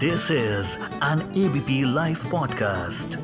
This is an ABP Live Podcast.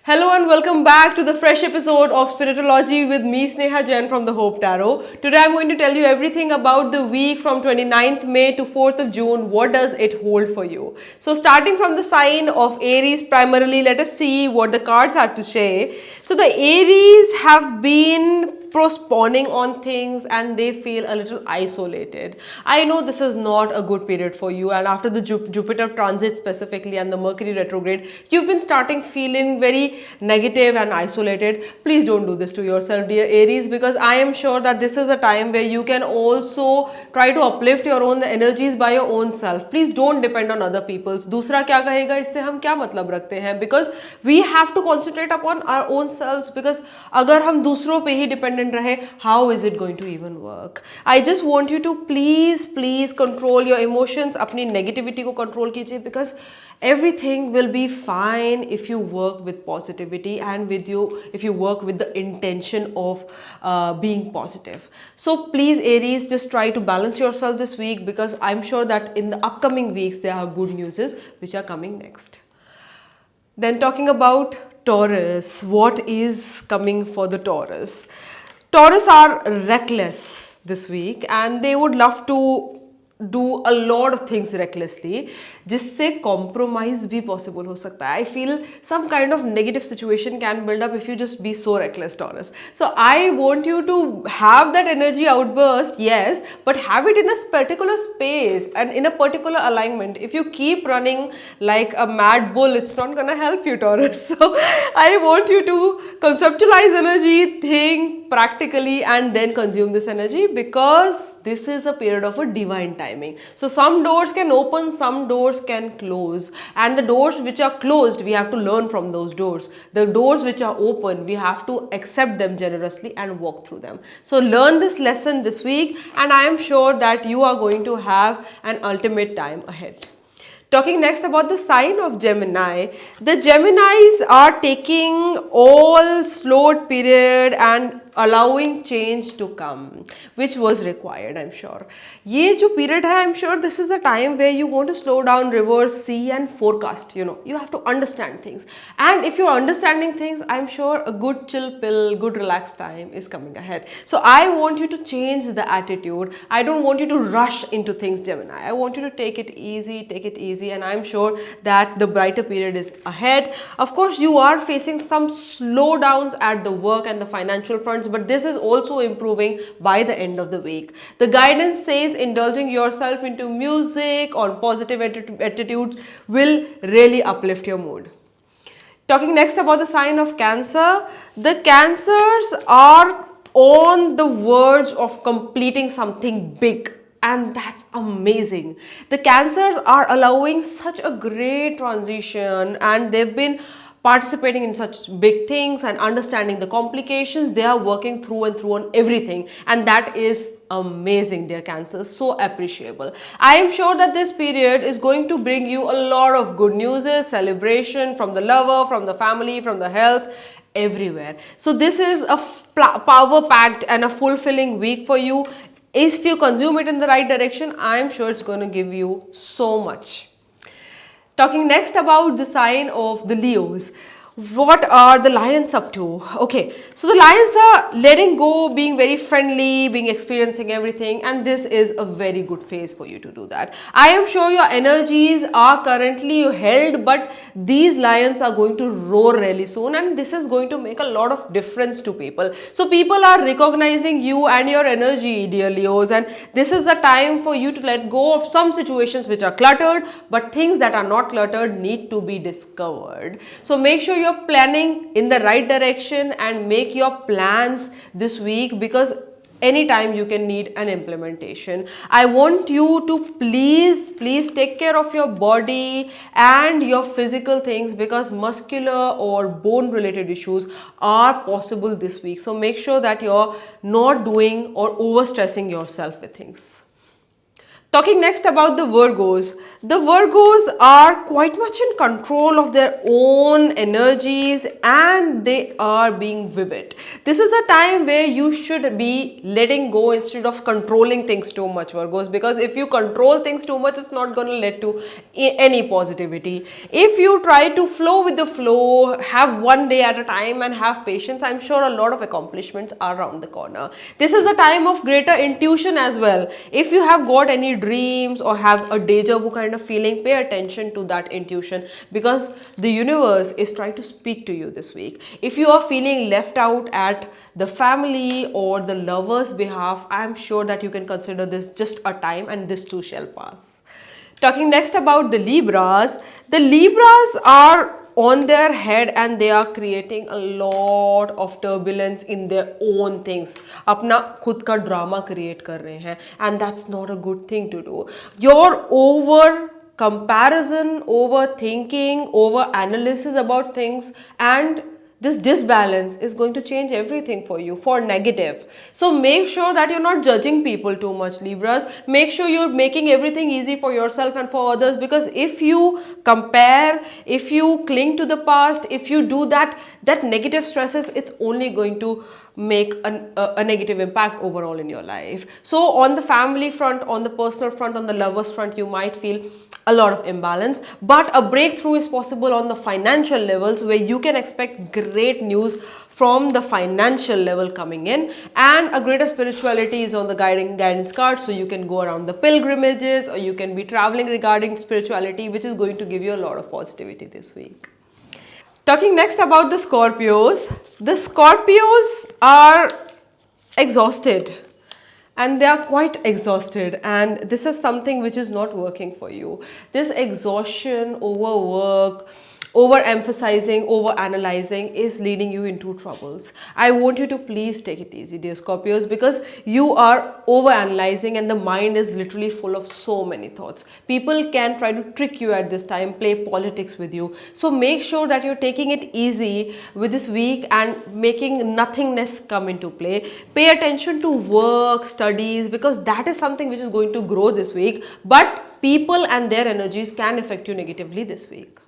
Hello and welcome back to the fresh episode of Spirit-o-logy with me, Sneha Jain from the Hope Tarot. Today I'm going to tell you everything about the week from 29th May to 4th of June. What does it hold for you? So starting from the sign of Aries primarily, let us see what the cards have to say. So the Aries have been postponing on things and they feel a little isolated. I know this is not a good period for you, and after the Jupiter transit specifically and the Mercury retrograde, you've been starting feeling very negative and isolated. Please don't do this to yourself, dear Aries, because I am sure that this is a time where you can also try to uplift your own energies by your own self. Please don't depend on other people's. दूसरा क्या कहेगा इससे हम क्या मतलब रखते हैं? Because we have to concentrate upon our own selves, because अगर हम दूसरों पे ही डिपेंडेंट रहे, how is it going to even work? I just want you to please control your emotions. अपनी negativity को control कीजिए, because everything will be fine if you work with positivity and if you work with the intention of being positive. So please Aries, just try to balance yourself this week, because I'm sure that in the upcoming weeks there are good news which are coming next. Then talking about Taurus, what is coming for the Taurus? Taurus are reckless this week and they would love to do a lot of things recklessly, जिससे compromise भी possible हो सकता है. I feel some kind of negative situation can build up if you just be so reckless, Taurus. So I want you to have that energy outburst, yes, but have it in a particular space and in a particular alignment. If you keep running like a mad bull, it's not gonna help you, Taurus. So I want you to conceptualize energy, think practically, and then consume this energy, because this is a period of a divine timing. So some doors can open, some doors can close, and the doors which are closed, we have to learn from those doors. The doors which are open, we have to accept them generously and walk through them. So learn this lesson this week, and I am sure that you are going to have an ultimate time ahead. Talking next about the sign of Gemini, the Geminis are taking all slowed period and allowing change to come, which was required, I'm sure. ये जो period है, I'm sure this is a time where you want to slow down, reverse, see and forecast. You have to understand things. And if you're understanding things, I'm sure a good chill pill, good relaxed time is coming ahead. So I want you to change the attitude. I don't want you to rush into things, Gemini. I want you to take it easy, and I'm sure that the brighter period is ahead. Of course, you are facing some slowdowns at the work and the financial fronts, but this is also improving by the end of the week. The guidance says indulging yourself into music or positive attitude will really uplift your mood. Talking next about the sign of Cancer, the Cancers are on the verge of completing something big. And that's amazing. The Cancers are allowing such a great transition, and they've been participating in such big things and understanding the complications. They are working through and through on everything, and that is amazing, dear Cancers. So appreciable. I am sure that this period is going to bring you a lot of good news, celebration from the lover, from the family, from the health, everywhere. So this is a power-packed and a fulfilling week for you. If you consume it in the right direction, I'm sure it's going to give you so much. Talking next about the sign of the Leos. What are the Lions up to? Okay, so the Lions are letting go, being very friendly, experiencing everything, and this is a very good phase for you to do that. I am sure your energies are currently held, but these Lions are going to roar really soon, and this is going to make a lot of difference to people. So people are recognizing you and your energy, dear Leos, and this is the time for you to let go of some situations which are cluttered, but things that are not cluttered need to be discovered. So make sure you're planning in the right direction and make your plans this week, because anytime you can need an implementation. I want you to please take care of your body and your physical things, because muscular or bone related issues are possible this week. So make sure that you're not doing or overstressing yourself with things. Talking next about the Virgos are quite much in control of their own energies and they are being vivid. This is a time where you should be letting go instead of controlling things too much, Virgos, because if you control things too much, it's not going to lead to any positivity. If you try to flow with the flow, have one day at a time and have patience, I'm sure a lot of accomplishments are around the corner. This is a time of greater intuition as well. If you have got any dreams or have a deja vu kind of feeling, pay attention to that intuition because the universe is trying to speak to you this week. If you are feeling left out at the family or the lover's behalf, I'm sure that you can consider this just a time and this too shall pass. Talking next about the Libras are on their head and they are creating a lot of turbulence in their own things. अपना खुद का drama create कर रहे हैं and that's not a good thing to do. Your over comparison, overthinking, over analysis about things and this disbalance is going to change everything for you for negative. So make sure that you're not judging people too much, Libras. Make sure you're making everything easy for yourself and for others, because if you compare, if you cling to the past, if you do that negative stresses, it's only going to make a negative impact overall in your life. So on the family front, on the personal front, on the lovers front, you might feel a lot of imbalance, but a breakthrough is possible on the financial levels where you can expect great news from the financial level coming in, and a greater spirituality is on the guidance card, so you can go around the pilgrimages or you can be traveling regarding spirituality, which is going to give you a lot of positivity this week. Talking next about the Scorpios are exhausted and they are quite exhausted, and this is something which is not working for you. This exhaustion, overwork, overemphasizing, overanalyzing is leading you into troubles. I want you to please take it easy, dear Scorpios, because you are overanalyzing and the mind is literally full of so many thoughts. People can try to trick you at this time, play politics with you. So make sure that you're taking it easy with this week and making nothingness come into play. Pay attention to work, studies, because that is something which is going to grow this week, but people and their energies can affect you negatively this week.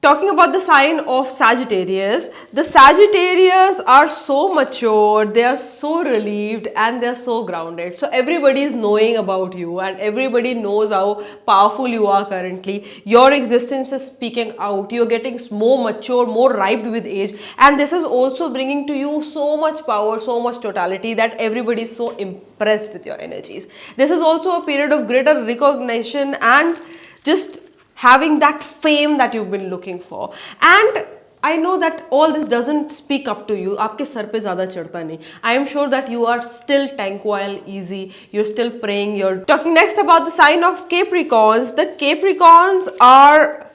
Talking about the sign of Sagittarius, the Sagittarius are so mature, they are so relieved and they are so grounded. So everybody is knowing about you and everybody knows how powerful you are currently. Your existence is speaking out, you're getting more mature, more ripe with age, and this is also bringing to you so much power, so much totality that everybody is so impressed with your energies. This is also a period of greater recognition and just having that fame that you've been looking for. And I know that all this doesn't speak up to you. आपके sir पे ज़्यादा चढ़ता नहीं. I am sure that you are still tranquil, easy. You're still praying. You're talking next about the sign of Capricorns. The Capricorns are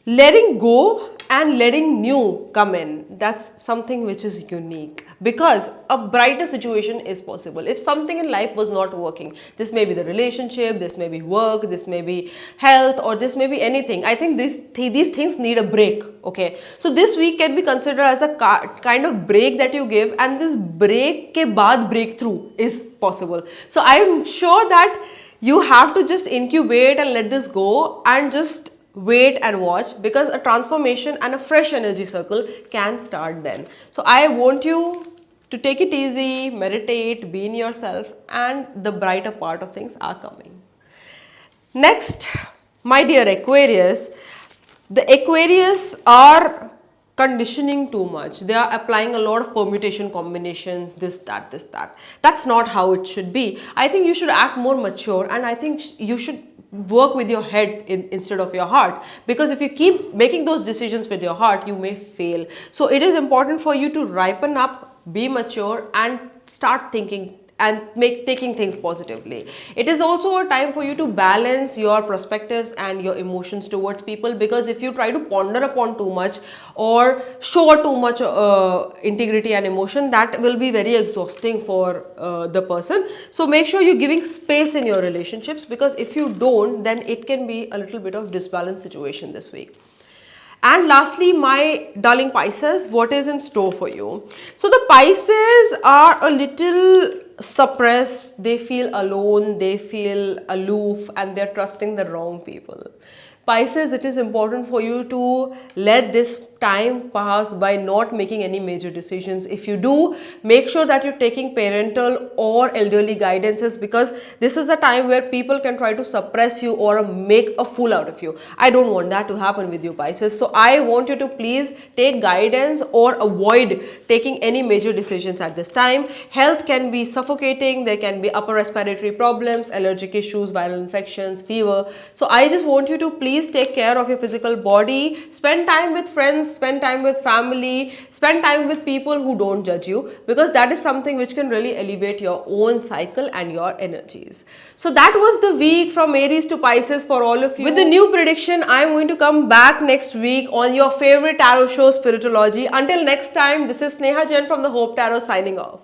letting go and letting new come in. That's something which is unique because a brighter situation is possible. If something in life was not working, this may be the relationship, this may be work, this may be health, or this may be anything. I think these things need a break. Okay, so this week can be considered as a kind of break that you give, and this break ke baad breakthrough is possible. So I'm sure that you have to just incubate and let this go and just wait and watch, because a transformation and a fresh energy circle can start then. So I want you to take it easy, meditate, be in yourself, and the brighter part of things are coming. Next, my dear Aquarius, the Aquarius are conditioning too much. They are applying a lot of permutation combinations, this, that, this, that. That's not how it should be. I think you should act more mature, and I think you should work with your head instead of your heart, because if you keep making those decisions with your heart, you may fail. So it is important for you to ripen up, be mature, and start thinking and taking things positively. It is also a time for you to balance your perspectives and your emotions towards people, because if you try to ponder upon too much or show too much integrity and emotion, that will be very exhausting for the person. So make sure you're giving space in your relationships, because if you don't, then it can be a little bit of disbalanced situation this week. And lastly, my darling Pisces, what is in store for you? So the Pisces are a little suppressed, they feel alone, they feel aloof, and they're trusting the wrong people. Pisces, it is important for you to let this time pass by not making any major decisions. If you do, make sure that you're taking parental or elderly guidances, because this is a time where people can try to suppress you or make a fool out of you. I don't want that to happen with you, Pisces. So I want you to please take guidance or avoid taking any major decisions at this time. Health can be suffocating, there can be upper respiratory problems, allergic issues, viral infections, fever. So I just want you to please take care of your physical body, spend time with friends, spend time with family, spend time with people who don't judge you, because that is something which can really elevate your own cycle and your energies. So that was the week from Aries to Pisces for all of you. With the new prediction, I'm going to come back next week on your favorite tarot show, Spirit-o-logy. Until next time, this is Sneha Jain from the Hope Tarot signing off.